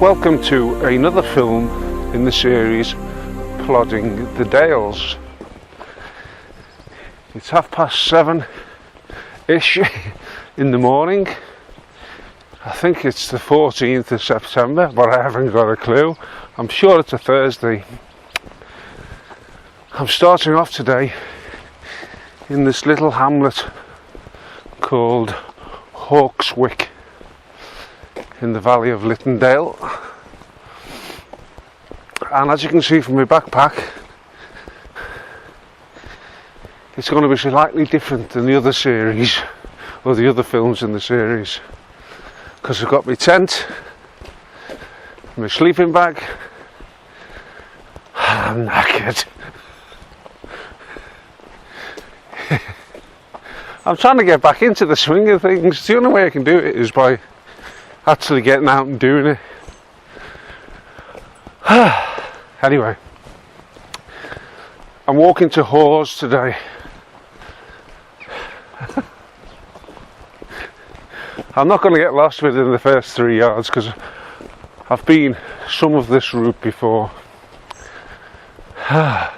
Welcome to another film in the series Plodding the Dales. It's 7:30-ish in the morning. I think it's the 14th of September, but I haven't got a clue. I'm sure it's a Thursday. I'm starting off today in this little hamlet called Hawkswick in the valley of Litton. And as you can see from my backpack, it's going to be slightly different than the other series, or the other films in the series, because I've got my tent, my sleeping bag, and I'm knackered. I'm trying to get back into the swing of things. The only way I can do it is by actually getting out and doing it. Anyway, I'm walking to Hawes today. I'm not going to get lost within the first 3 yards because I've been some of this route before. I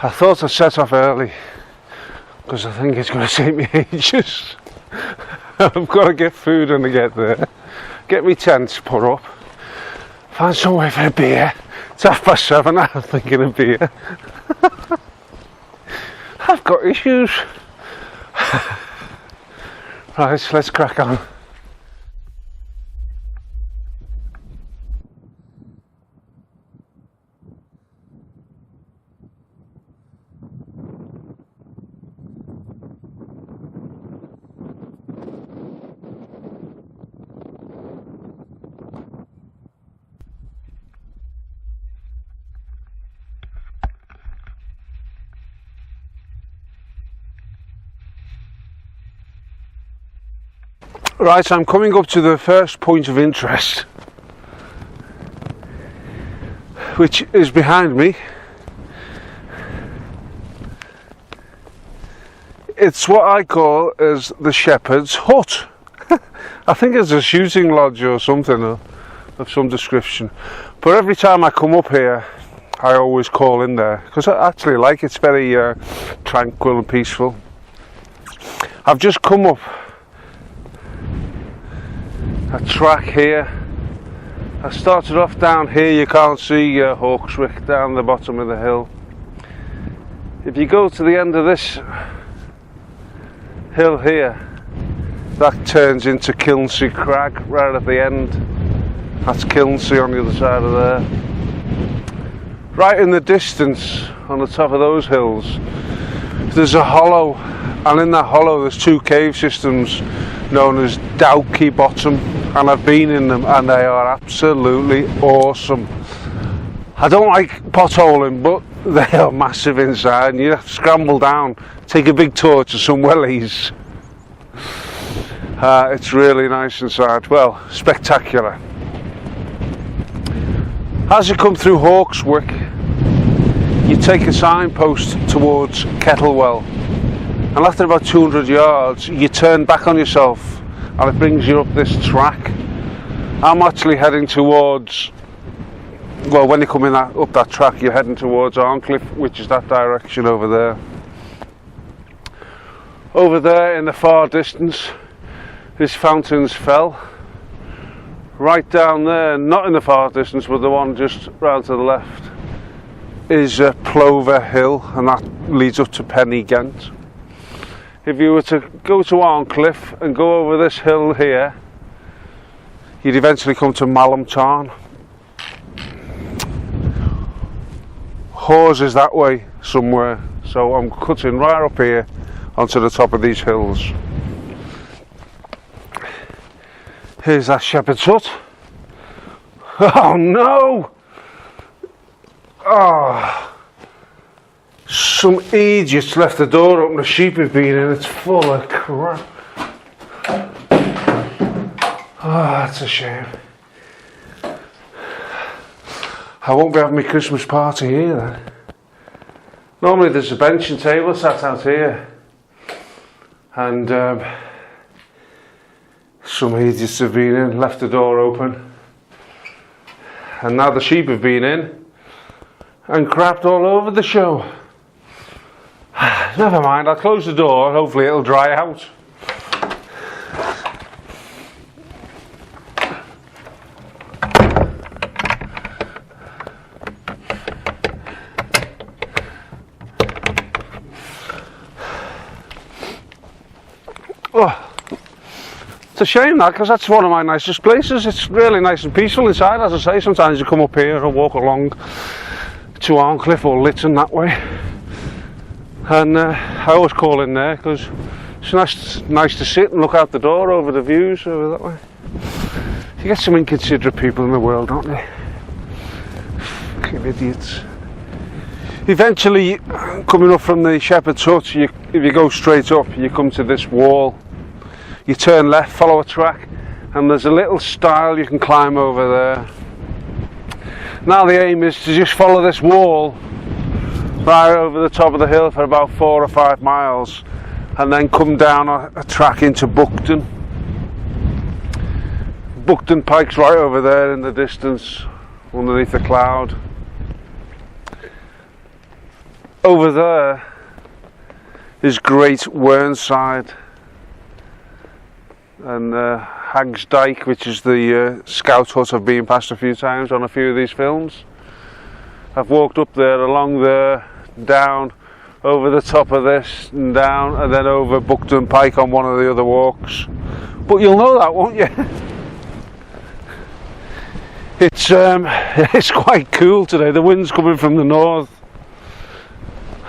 thought I'd set off early because I think it's going to take me ages. I've got to get food when I get there, get my tent put up, find somewhere for a beer. It's 7:30, I'm thinking of beer. I've got issues. Right, let's crack on. Right, I'm coming up to the first point of interest, which is behind me. It's what I call as the shepherd's hut. I think it's a shooting lodge or something of some description. But every time I come up here, I always call in there because I actually like it. It's very tranquil and peaceful. I've just come up a track here. I started off down here. You can't see Hawkswick down the bottom of the hill. If you go to the end of this hill here, that turns into Kilnsea Crag right at the end. That's Kilnsea on the other side of there. Right in the distance, on the top of those hills, there's a hollow, and in that hollow there's two cave systems known as Dowkey Bottom, and I've been in them and they are absolutely awesome. I don't like potholing, but they are massive inside and you have to scramble down, take a big torch to some wellies. It's really nice inside, well, spectacular. As you come through Hawkswick, you take a signpost towards Kettlewell, and after about 200 yards you turn back on yourself and it brings you up this track. I'm actually heading towards, well, when you're coming up that track you're heading towards Arncliffe, which is that direction over there. Over there in the far distance is Fountains Fell. Right down there, not in the far distance but the one just round to the left, is Plover Hill, and that leads up to Penny Ghent. If you were to go to Arncliffe and go over this hill here, you'd eventually come to Malham Tarn. Hawes is that way somewhere, so I'm cutting right up here onto the top of these hills. Here's that shepherd's hut. Oh no! Oh, some idiots left the door open. The sheep have been in. It's full of crap. Oh, that's a shame. I won't be having my Christmas party here then. Normally there's a bench and table sat out here, and Some idiots have been in, left the door open, and now the sheep have been in and crapped all over the show. Never mind, I'll close the door, hopefully it'll dry out. Oh. It's a shame that, because that's one of my nicest places. It's really nice and peaceful inside. As I say, sometimes you come up here and walk along to Arncliffe or Litton that way, and I always call in there because it's nice to sit and look out the door over the views over that way. You get some inconsiderate people in the world, don't you? Fucking idiots. Eventually, coming up from the Shepherd's Hut, if you go straight up, you come to this wall. You turn left, follow a track, and there's a little stile you can climb over there. Now the aim is to just follow this wall right over the top of the hill for about 4 or 5 miles, and then come down a track into Buckton. Buckton Pike's right over there in the distance, underneath the cloud. Over there is Great Whernside, and Hag's Dyke, which is the scout hut I've been past a few times on a few of these films. I've walked up there, along there, down, over the top of this, and down, and then over Buckton Pike on one of the other walks. But you'll know that, won't you? It's quite cool today. The wind's coming from the north.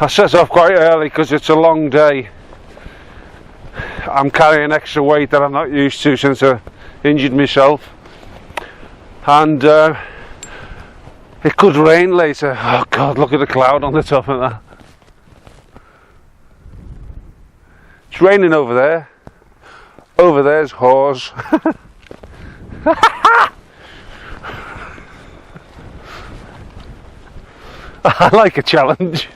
I set off quite early because it's a long day. I'm carrying extra weight that I'm not used to since I injured myself, and it could rain later. Oh God, look at the cloud on the top of that. It's raining over there. Over there's Hawes. I like a challenge.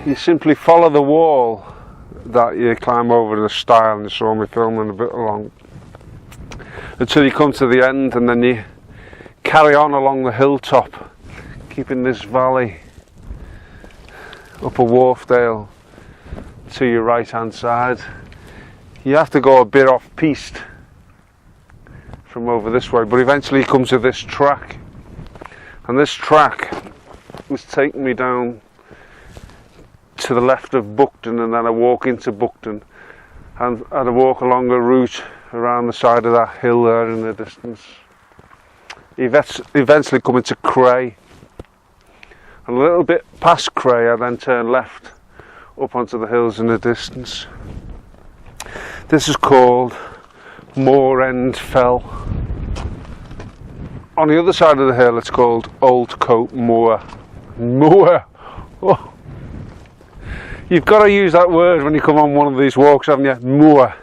You simply follow the wall that you climb over the stile, and you saw me filming a bit along, until you come to the end, and then you carry on along the hilltop, keeping this valley up a Wharfdale to your right hand side. You have to go a bit off piste from over this way, but eventually you come to this track, and this track was taking me down to the left of Buckton, and then I walk into Buckton, and I walk along a route around the side of that hill there in the distance. Eventually coming to Cray, and a little bit past Cray I then turn left up onto the hills in the distance. This is called Moor End Fell. On the other side of the hill it's called Old Coat Moor. Moor! Oh. You've got to use that word when you come on one of these walks, haven't you? Moor.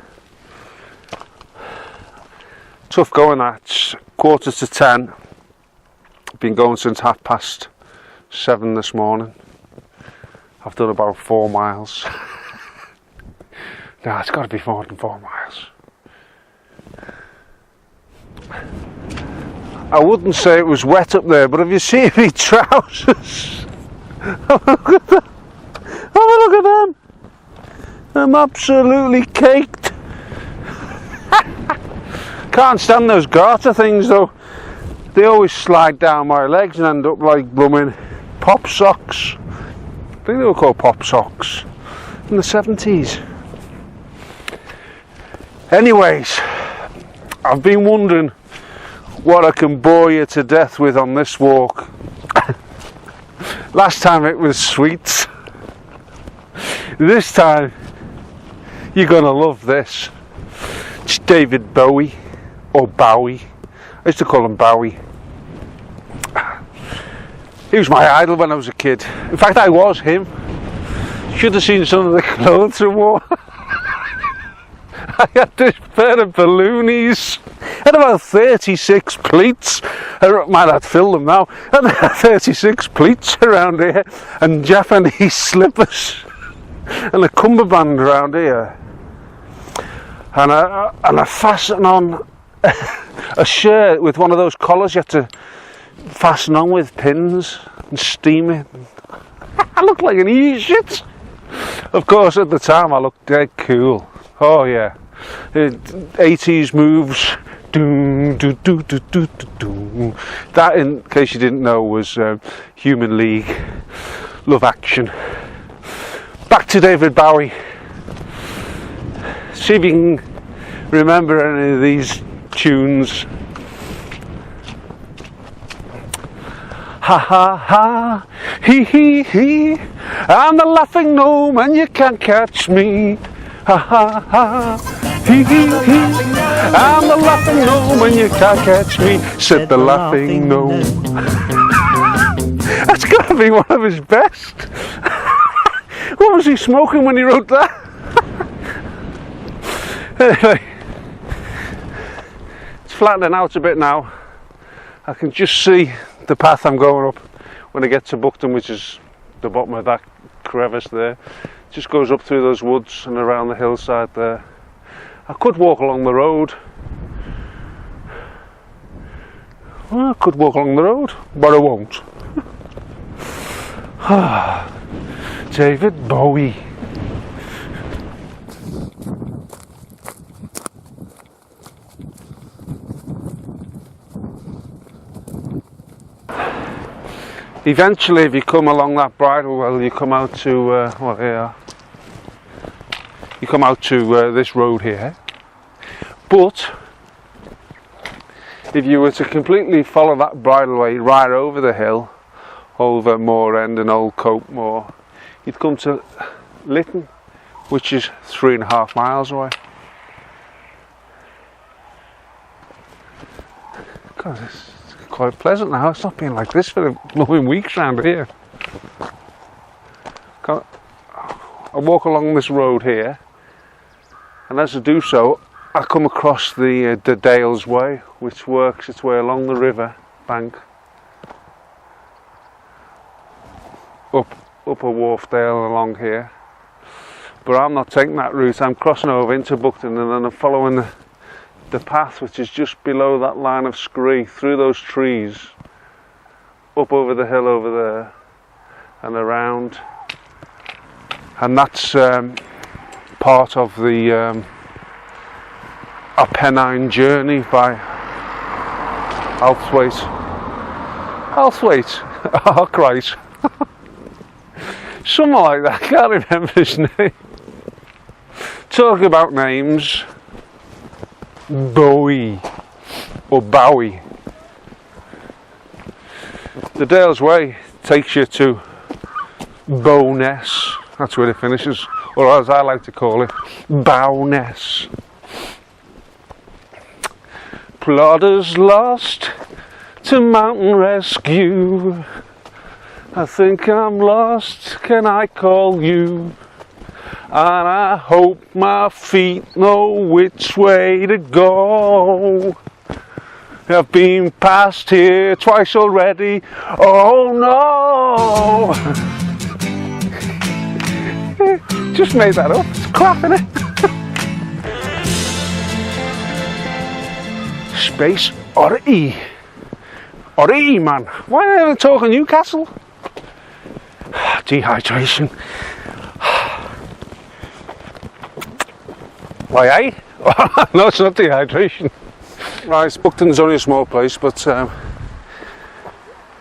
Tough going that. It's 9:45. Been going since 7:30 this morning. I've done about 4 miles. No, it's got to be more than 4 miles. I wouldn't say it was wet up there, but have you seen me trousers? Have a look at them. I'm absolutely caked. Can't stand those garter things though. They always slide down my legs and end up like blooming pop socks. I think they were called pop socks in the 70s. Anyways, I've been wondering what I can bore you to death with on this walk. Last time it was sweets. This time you're gonna love this. It's David Bowie, or Bowie. I used to call him Bowie. He was my idol when I was a kid. In fact, I was him. Should have seen some of the clothes he wore. I had this pair of balloonies. I had about 36 pleats. I might have filled them now. I had 36 pleats around here, and Japanese slippers, and a cummerbund around here, and I fasten on a shirt with one of those collars you have to fasten on with pins and steam it. I looked like an idiot. Of course, at the time I looked dead cool. Oh yeah, 80s moves. That, in case you didn't know, was Human League, Love Action. Back to David Bowie. See if you can remember any of these tunes. Ha ha ha, hee hee hee, I'm the laughing gnome and you can't catch me. Ha ha ha, hee hee hee, I'm the laughing gnome and you can't catch me, said the laughing gnome. That's got to be one of his best. What was he smoking when he wrote that? Anyway, it's flattening out a bit now. I can just see the path I'm going up when I get to Buckton, which is the bottom of that crevice there. Just goes up through those woods and around the hillside there. I could walk along the road. Well, I could walk along the road, but I won't. David Bowie. Eventually, if you come along that bridle well, you come out to well, here. You come out to this road here. But if you were to completely follow that bridleway right over the hill, over Moor End and Old Cope Moor, you'd come to Litton, which is 3.5 miles away. God, it's quite pleasant now. It's not been like this for loving weeks round here. I walk along this road here, and as I do so, I come across the Dales Way, which works its way along the river bank up a Wharfdale along here. But I'm not taking that route. I'm crossing over into Buckton, and then I'm following the path which is just below that line of scree, through those trees, up over the hill over there and around, and that's part of the Apennine Journey by Hawkswick. Oh Christ. Something like that, I can't remember his name. Talking about names, Bowie or Bowie. The Dales Way takes you to Bowness. That's where it finishes, or as I like to call it, Bowness. Plodders lost to mountain rescue. I think I'm lost, can I call you? And I hope my feet know which way to go. I've been past here twice already. Oh no! Just made that up. It's crap, innit? Space or E. Or E, man. Why are they talking Newcastle? Dehydration. Why, eh? No, it's not dehydration. Right, Buckton's only a small place, but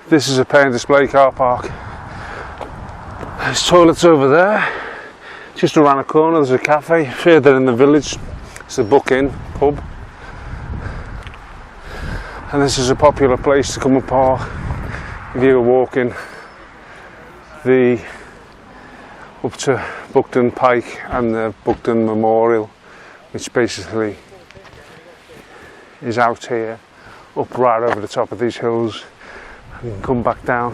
this is a pay and display car park. There's toilets over there. Just around the corner there's a cafe. Further in the village it's the Buck Inn pub. And this is a popular place to come and park if you're walking up to Buckton Pike and the Buckton Memorial, which basically is out here, up right over the top of these hills, and come back down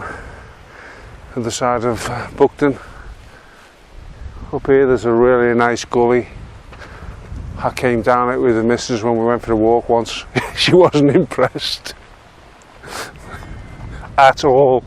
to the side of Buckton. Up here there's a really nice gully. I came down it with the missus when we went for a walk once. She wasn't impressed at all.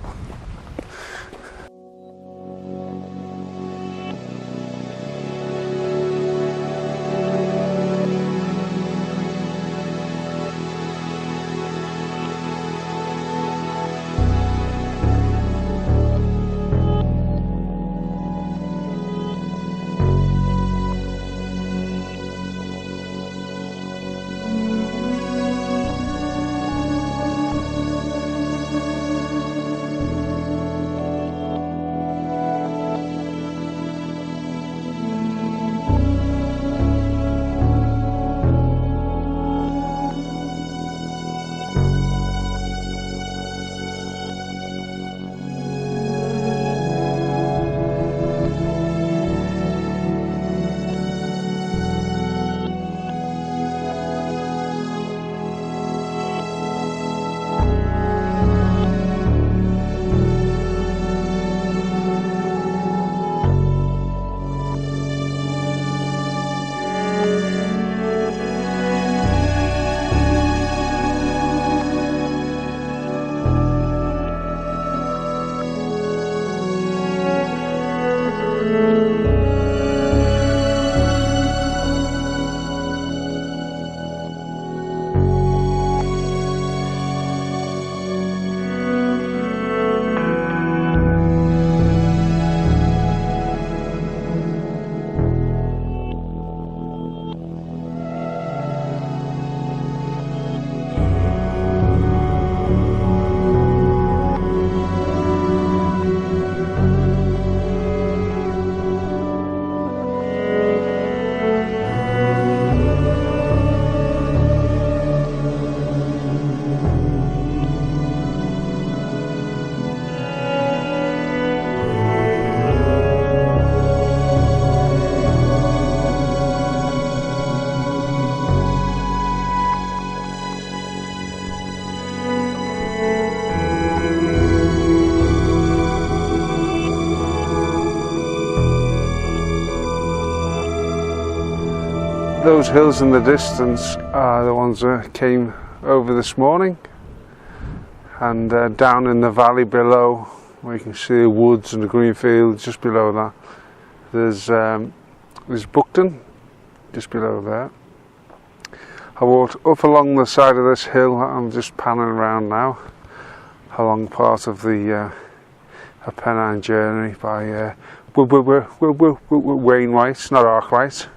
Those hills in the distance are the ones that came over this morning, and down in the valley below where you can see the woods and the green fields just below that there's Buckton just below there. I walked up along the side of this hill. I'm just panning around now along part of the Pennine journey by Wainwright, not Arkwright.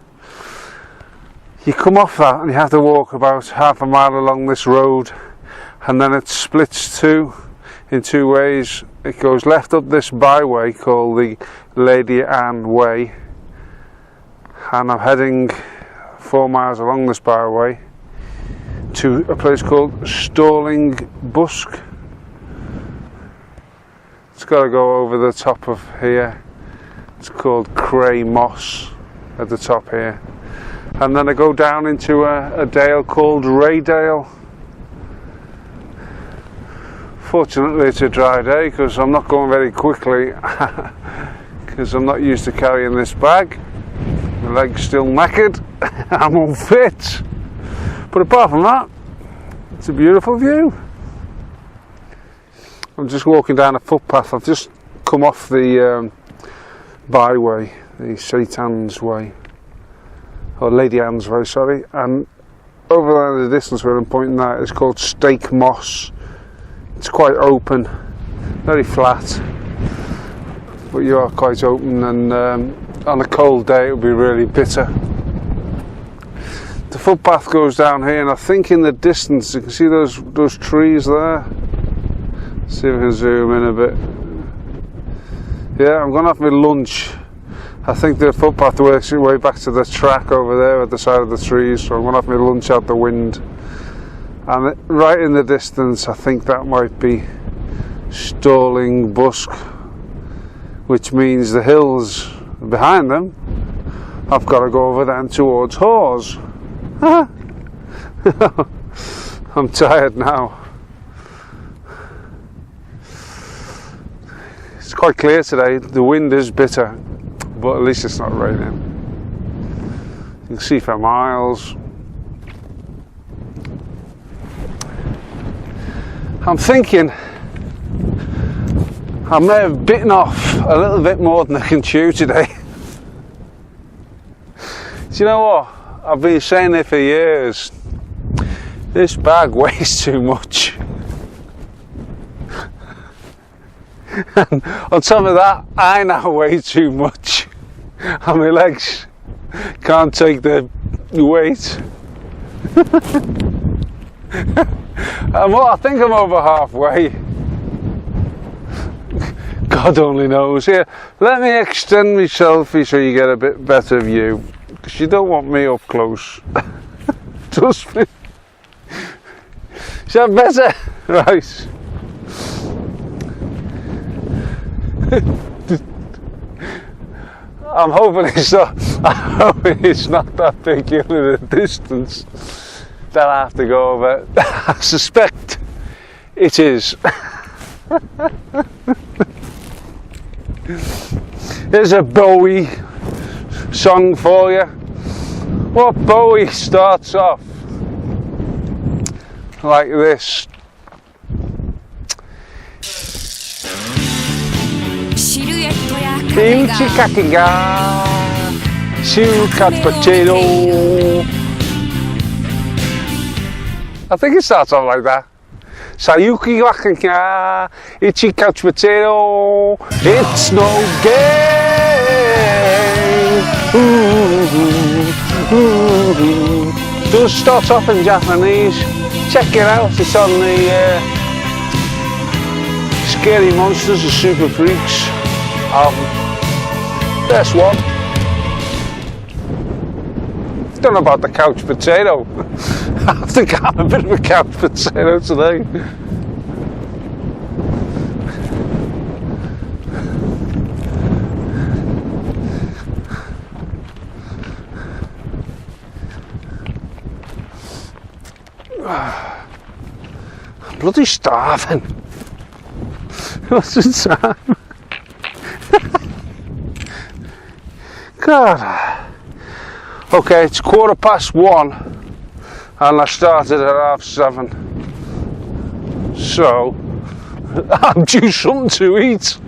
You come off that and you have to walk about half a mile along this road, and then it splits in two ways. It goes left up this byway called the Lady Anne Way, and I'm heading 4 miles along this byway to a place called Stalling Busk. It's got to go over the top of here. It's called Cray Moss at the top here. And then I go down into a dale called Raydale. Fortunately it's a dry day because I'm not going very quickly because I'm not used to carrying this bag. My leg's still knackered. I'm unfit. But apart from that, it's a beautiful view. I'm just walking down a footpath. I've just come off the byway, the St Anne's Way. Or Lady Anne's Way, sorry, and over there in the distance where I'm pointing at is called Stake Moss. It's quite open, very flat, but you are quite open, and on a cold day it will be really bitter. The footpath goes down here, and I think in the distance you can see those trees there. See if we can zoom in a bit. Yeah, I'm going to have my lunch. I think the footpath works its way back to the track over there at the side of the trees, so I'm going to have my lunch out the wind. And right in the distance, I think that might be Stalling Busk, which means the hills behind them, I've got to go over then towards Hawes. I'm tired now. It's quite clear today. The wind is bitter, but at least it's not raining. You can see for miles. I'm thinking I may have bitten off a little bit more than I can chew today. Do you know what? I've been saying it for years. This bag weighs too much. And on top of that, I now weigh too much. And my legs can't take the weight. I think I'm over halfway. God only knows. Here, let me extend my selfie so you get a bit better view. Because you don't want me up close. Trust me. Is that better? Right. I'm hoping it's not that big in the distance that I have to go over. I suspect it is. Here's a Bowie song for you. What Bowie starts off like this. Kimchi kakiga, cut potato. I think it starts off like that. Sayuki wakaga, ichi couch potato. It's no game. Does start off in Japanese. Check it out. It's on the Scary Monsters and Super Freaks album. Best one. Don't know about the couch potato. I think I'm a bit of a couch potato today. I'm bloody starving. What's the time? God. Okay, it's 1:15 and I started at 7:30. So I'm due something to eat.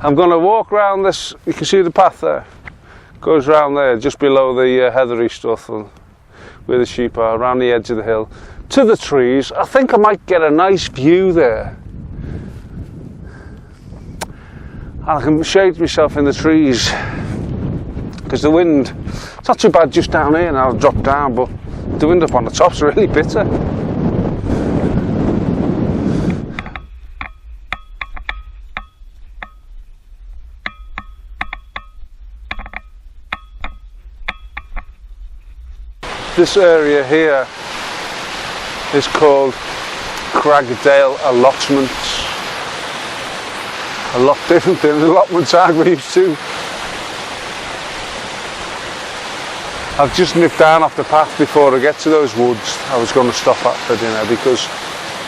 I'm going to walk around this. You can see the path there. Goes round there, just below the heathery stuff where the sheep are, around the edge of the hill to the trees. I think I might get a nice view there. And I can shade myself in the trees because the wind, it's not too bad just down here, and I'll drop down, but the wind up on the top's really bitter. This area here is called Cragdale allotments. A lot different than the allotments I'm used to. I've just nipped down off the path before I get to those woods. I was going to stop at for dinner because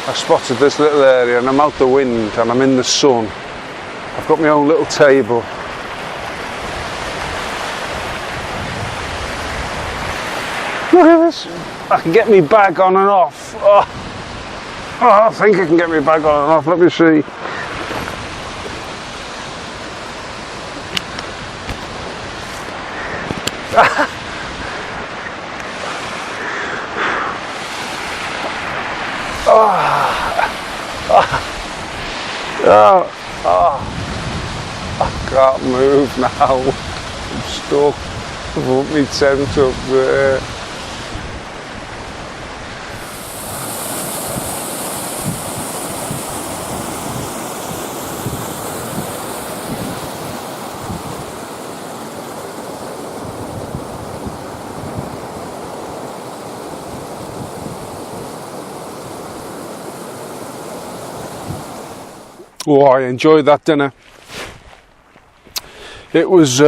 I spotted this little area and I'm out the wind and I'm in the sun. I've got my own little table. Look at this. I can get my bag on and off. Oh, I think I can get my bag on and off. Let me see. I can't move now. I'm stuck. Put me tent up there. Oh, I enjoyed that dinner. It was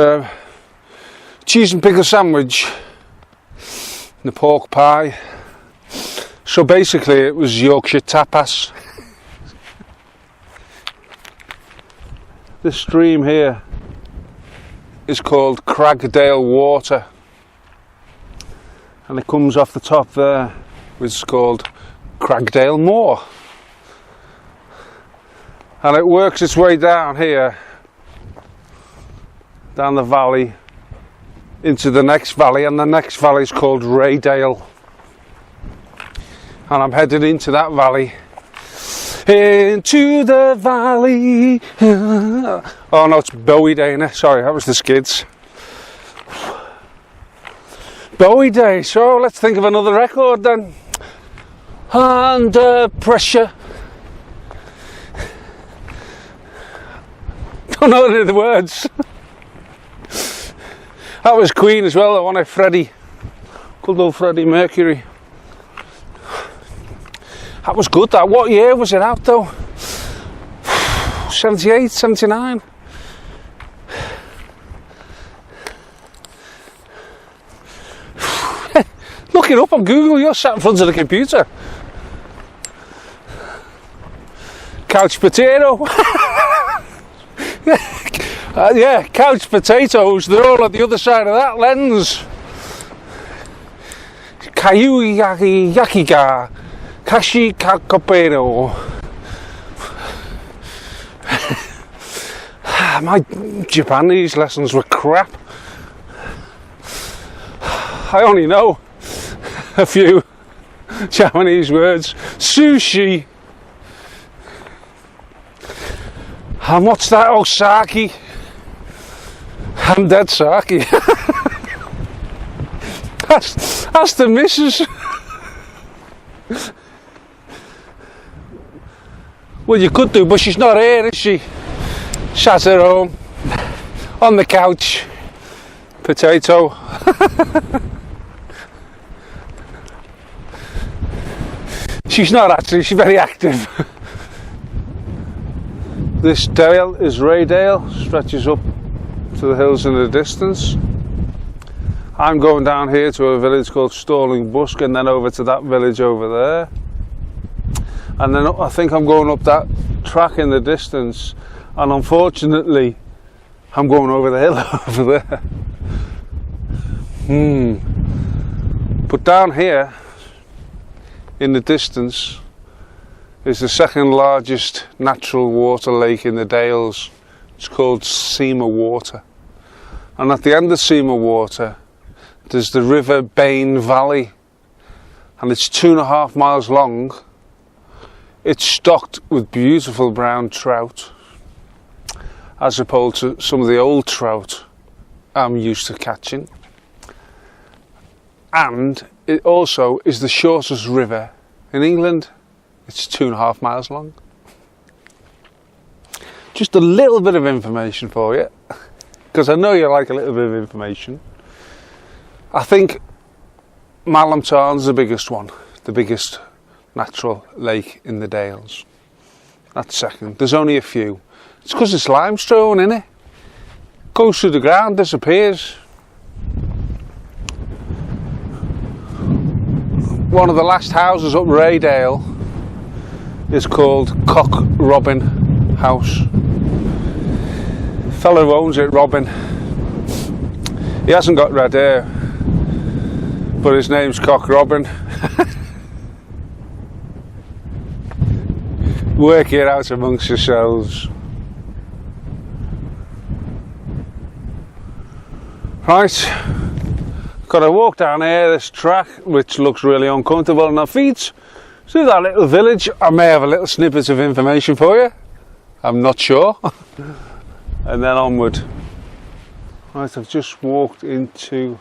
cheese and pickle sandwich and a pork pie. So basically it was Yorkshire tapas. This stream here is called Cragdale water, and it comes off the top there, which is called Cragdale Moor. And it works its way down here, down the valley, into the next valley, and the next valley is called Cragdale. And I'm headed into that valley. Into the valley. Oh no, it's Bowie Day, innit? Sorry, that was the Skids. Bowie Day, so let's think of another record then. Under pressure. Don't know any of the words. That was Queen as well, the one of Freddie. Good old Freddie Mercury. That was good, that. What year was it out though? 78, 79? Look it up on Google, you're sat in front of the computer. Couch potato. Yeah, couch potatoes, they're all at the other side of that lens. Kayu yakiga, kashi kakopero. My Japanese lessons were crap. I only know a few Japanese words. Sushi. And what's that? Oh, sake. I'm dead sake. That's the missus. Well, you could do, but she's not here, is she? Sat at home, on the couch. Potato. She's not actually, she's very active. This dale is Cragdale, stretches up to the hills in the distance. I'm going down here to a village called Busk, and then over to that village over there. And then I think I'm going up that track in the distance, and unfortunately I'm going over the hill over there. But down here in the distance is the second largest natural water lake in the Dales. It's called Seamer Water, and at the end of Seamer Water there's the River Bain Valley, and it's 2.5 miles long. It's stocked with beautiful brown trout, as opposed to some of the old trout I'm used to catching. And it also is the shortest river in England. It's 2.5 miles long. Just a little bit of information for you, because I know you like a little bit of information. I think Malham Tarn's the biggest one, the biggest natural lake in the Dales. That's second. There's only a few. It's because it's limestone, innit? Goes through the ground, disappears. One of the last houses up Cragdale is called Cock Robin House. The fellow who owns it, Robin, he hasn't got red hair, but his name's Cock Robin. Work it out amongst yourselves. Right, got to walk down here this track, which looks really uncomfortable on our feet. See that little village? I may have a little snippet of information for you. I'm not sure. And then onward. Right, I've just walked into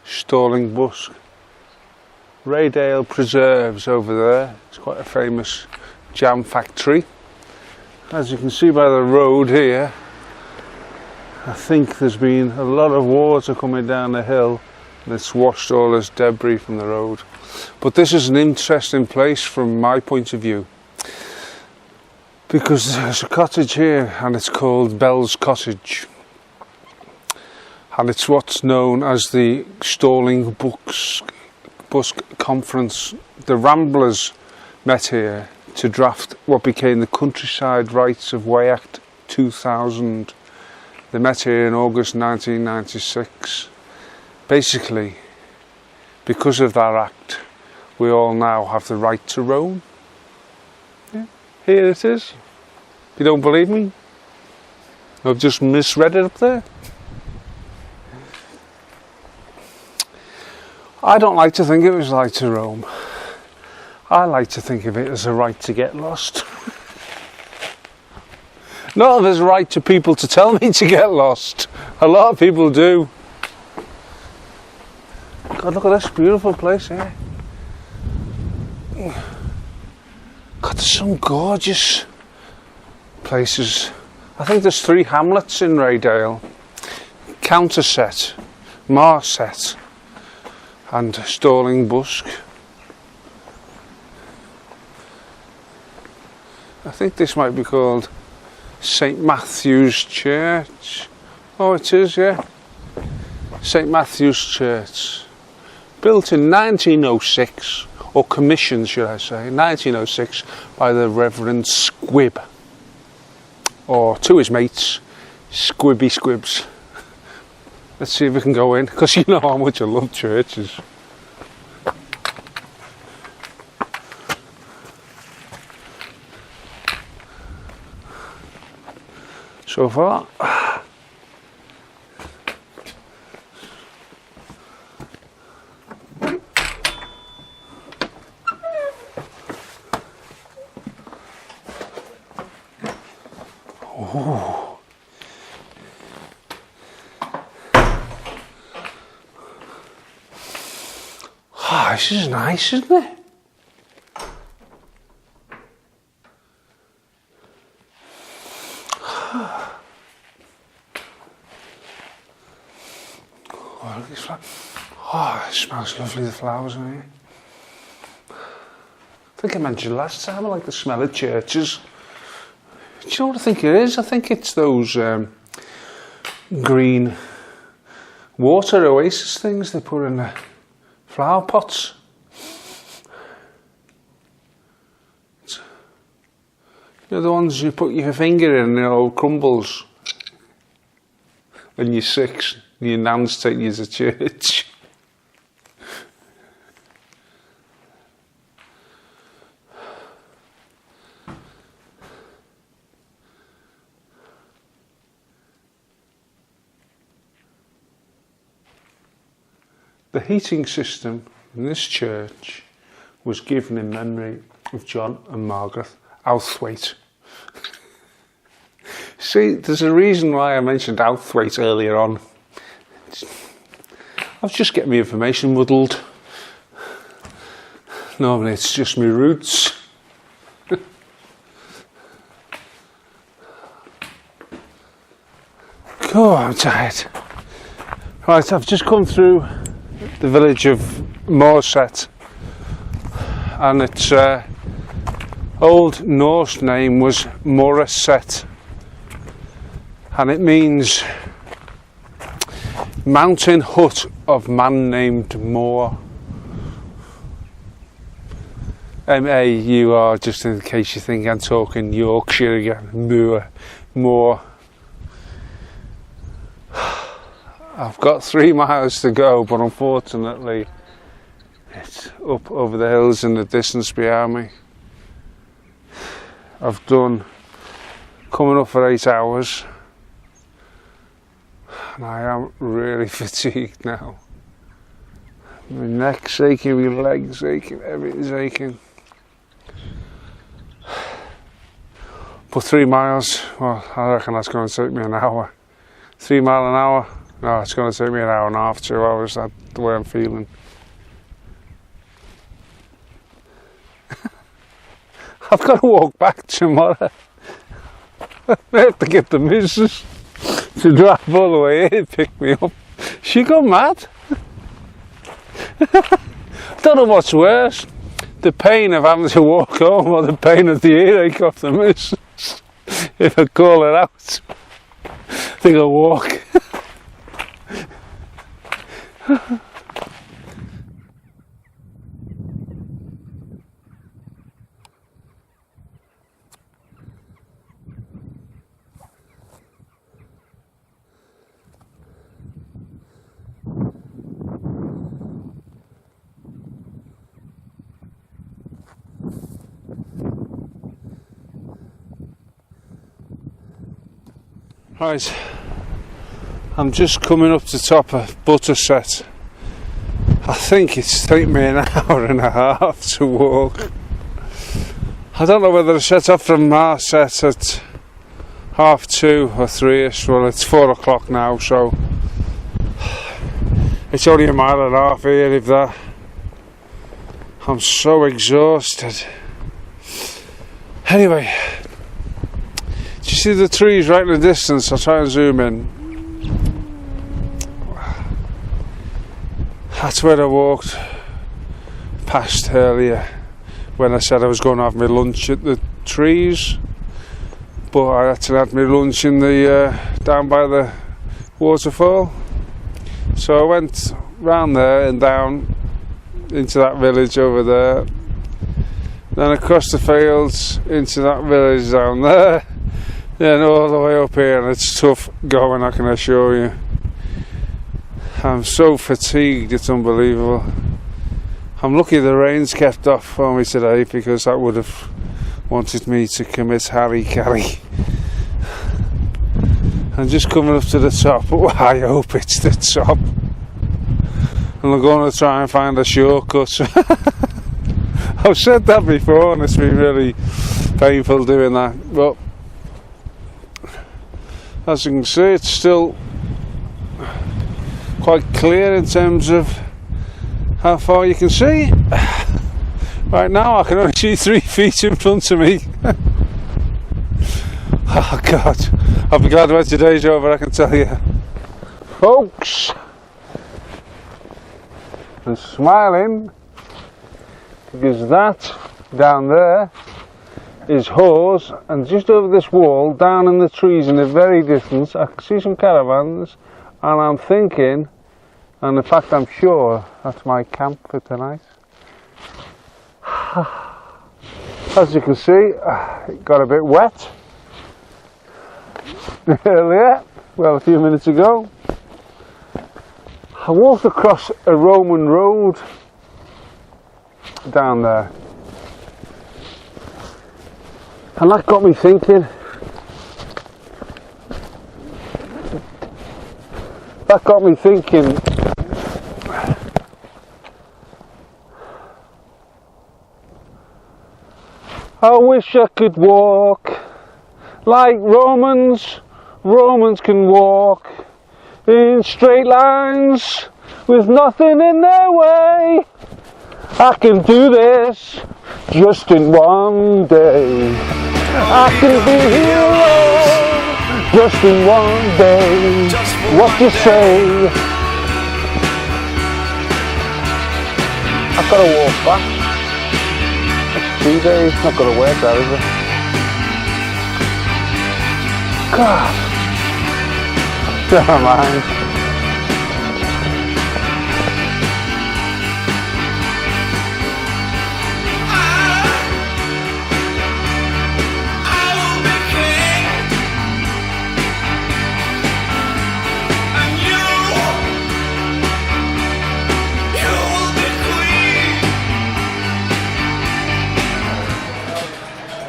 Stalling Busk. Cragdale Preserves over there. It's quite a famous jam factory. As you can see by the road here, I think there's been a lot of water coming down the hill and it's washed all this debris from the road. But this is an interesting place from my point of view, because there's a cottage here and it's called Bell's Cottage, and it's what's known as the Stalling Busk Conference. The Ramblers met here to draft what became the Countryside Rights of Way Act 2000. They met here in August 1996. Basically, because of that act, we all now have the right to roam. Yeah, here it is. If you don't believe me, I've just misread it up there. I don't like to think it was right to roam. I like to think of it as a right to get lost. Not as a right to people to tell me to get lost. A lot of people do. God, look at this beautiful place here. God, there's some gorgeous places. I think there's 3 hamlets in Cragdale: Counterset, Marset and Stalling Busk. I think this might be called St Matthew's Church. Oh, it is, yeah. St Matthew's Church. Built in 1906, or commissioned, should I say, 1906 by the Reverend Squibb, or to his mates, Squibby Squibbs. Let's see if we can go in, because you know how much I love churches. So far, oh. Oh, this is nice, isn't it? Oh, look at this flower. Oh, it smells lovely, the flowers in here. I think I mentioned last time I like the smell of churches. Do you know what I think it is? I think it's those green water oasis things they put in the flower pots. You know, the ones you put your finger in and it all crumbles when you're 6 and your nan's taking you to church. The heating system in this church was given in memory of John and Margaret Outhwaite. See, there's a reason why I mentioned Outhwaite earlier on. I was just getting my information muddled. Normally it's just my roots. Oh, I'm tired. Right, I've just come through the village of Marset, and its old Norse name was Moraset, and it means mountain hut of man named Moor. M-A-U-R, just in case you think I'm talking Yorkshire again. Moor. I've got 3 miles to go, but unfortunately it's up over the hills in the distance behind me. I've done coming up for 8 hours and I am really fatigued now. My neck's aching, my legs aching, everything's aching. But 3 miles, well, I reckon that's going to take me an hour. 3 mile an hour. No, it's going to take me an hour and a half, 2 hours, that's the way I'm feeling. I've got to walk back tomorrow. I have to get the missus to drive all the way here and pick me up. She gone mad. I don't know what's worse, the pain of having to walk home or the pain of the earache off the missus. If I call her out, I think I'll walk. Right, I'm just coming up to top of Butterset. I think it's taken me an hour and a half to walk. I don't know whether I set off from Marset at 2:30 or 3ish. Well, it's 4 o'clock now, so it's only a mile and a half here, if that. I'm so exhausted. Anyway, do you see the trees right in the distance? I'll try and zoom in. That's where I walked past earlier when I said I was going to have my lunch at the trees, but I actually had my lunch in the down by the waterfall. So I went round there and down into that village over there, then across the fields into that village down there, then all the way up here, and it's tough going, I can assure you. I'm so fatigued, it's unbelievable. I'm lucky the rain's kept off for me today, because that would have wanted me to commit harry-carry. I'm just coming up to the top, but I hope it's the top. And I'm going to try and find a shortcut. I've said that before and it's been really painful doing that, but as you can see, it's still quite clear in terms of how far you can see. Right now I can only see 3 feet in front of me. Oh God, I'll be glad when today's over, I can tell you. Folks, I'm smiling because that down there is Hawes, and just over this wall, down in the trees in the very distance, I can see some caravans, and I'm thinking, and in fact I'm sure, that's my camp for tonight. As you can see, it got a bit wet earlier, well, a few minutes ago. I walked across a Roman road down there, and that got me thinking. I wish I could walk like Romans can walk in straight lines with nothing in their way. I can do this just in one day. I can be a hero just in one day. What you say? I've got to walk back. It's 2 days, not going to work out, is it? God. Never mind.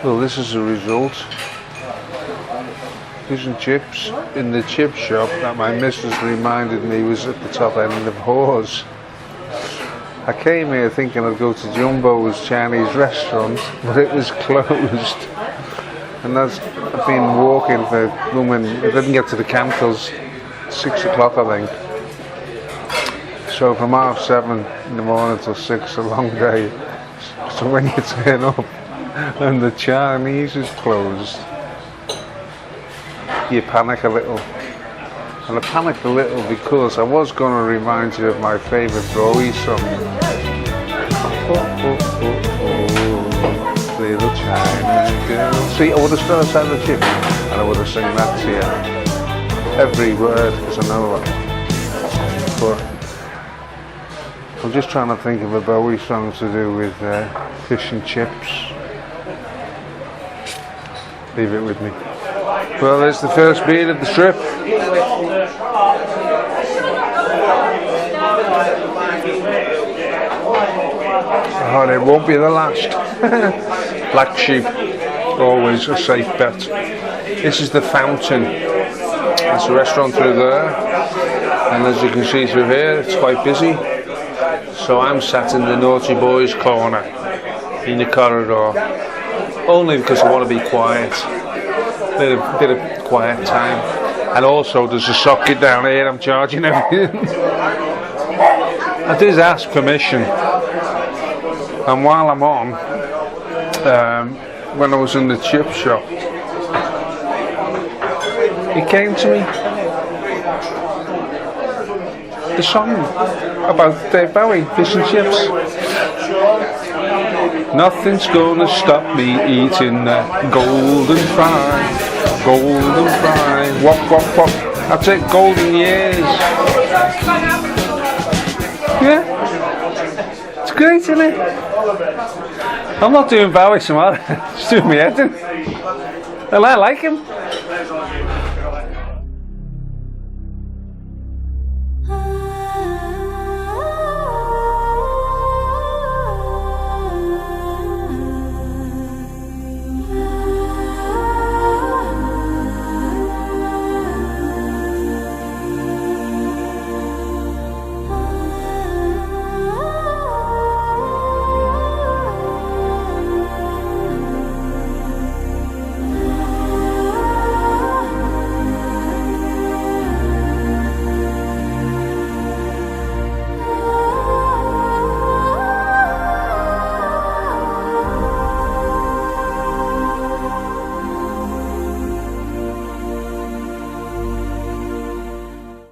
Well, this is the result. Fish and chips in the chip shop that my missus reminded me was at the top end of Hawes. I came here thinking I'd go to Jumbo's Chinese restaurant, but it was closed. And I've been walking for, I didn't get to the Cantles 6 o'clock, I think. So from 7:30 in the morning till 6, a long day. So when you turn up and the Chinese is closed, you panic a little. And I panicked a little because I was going to remind you of my favourite Bowie song. Little China girl. See, I would have still said the chip and I would have sung that to you. Every word, because I know that. But I'm just trying to think of a Bowie song to do with fish and chips. Leave it with me. Well, there's the first beat of the trip. Oh, it won't be the last. Black sheep, always a safe bet. This is the Fountain. There's a restaurant through there, and as you can see through here, it's quite busy. So I'm sat in the naughty boys corner in the corridor, only because I want to be quiet. Bit of quiet time, and also there's a socket down here. I'm charging everything. I did ask permission, and while I'm on, when I was in the chip shop, it came to me the song about Dave Bowie, fish and chips. Nothing's gonna stop me eating that golden fry. Golden fry. Wop, wop, wop. That's it, golden years. Yeah? It's great, isn't it? I'm not doing Bowie tomorrow. Just doing my head in. Well, I like him.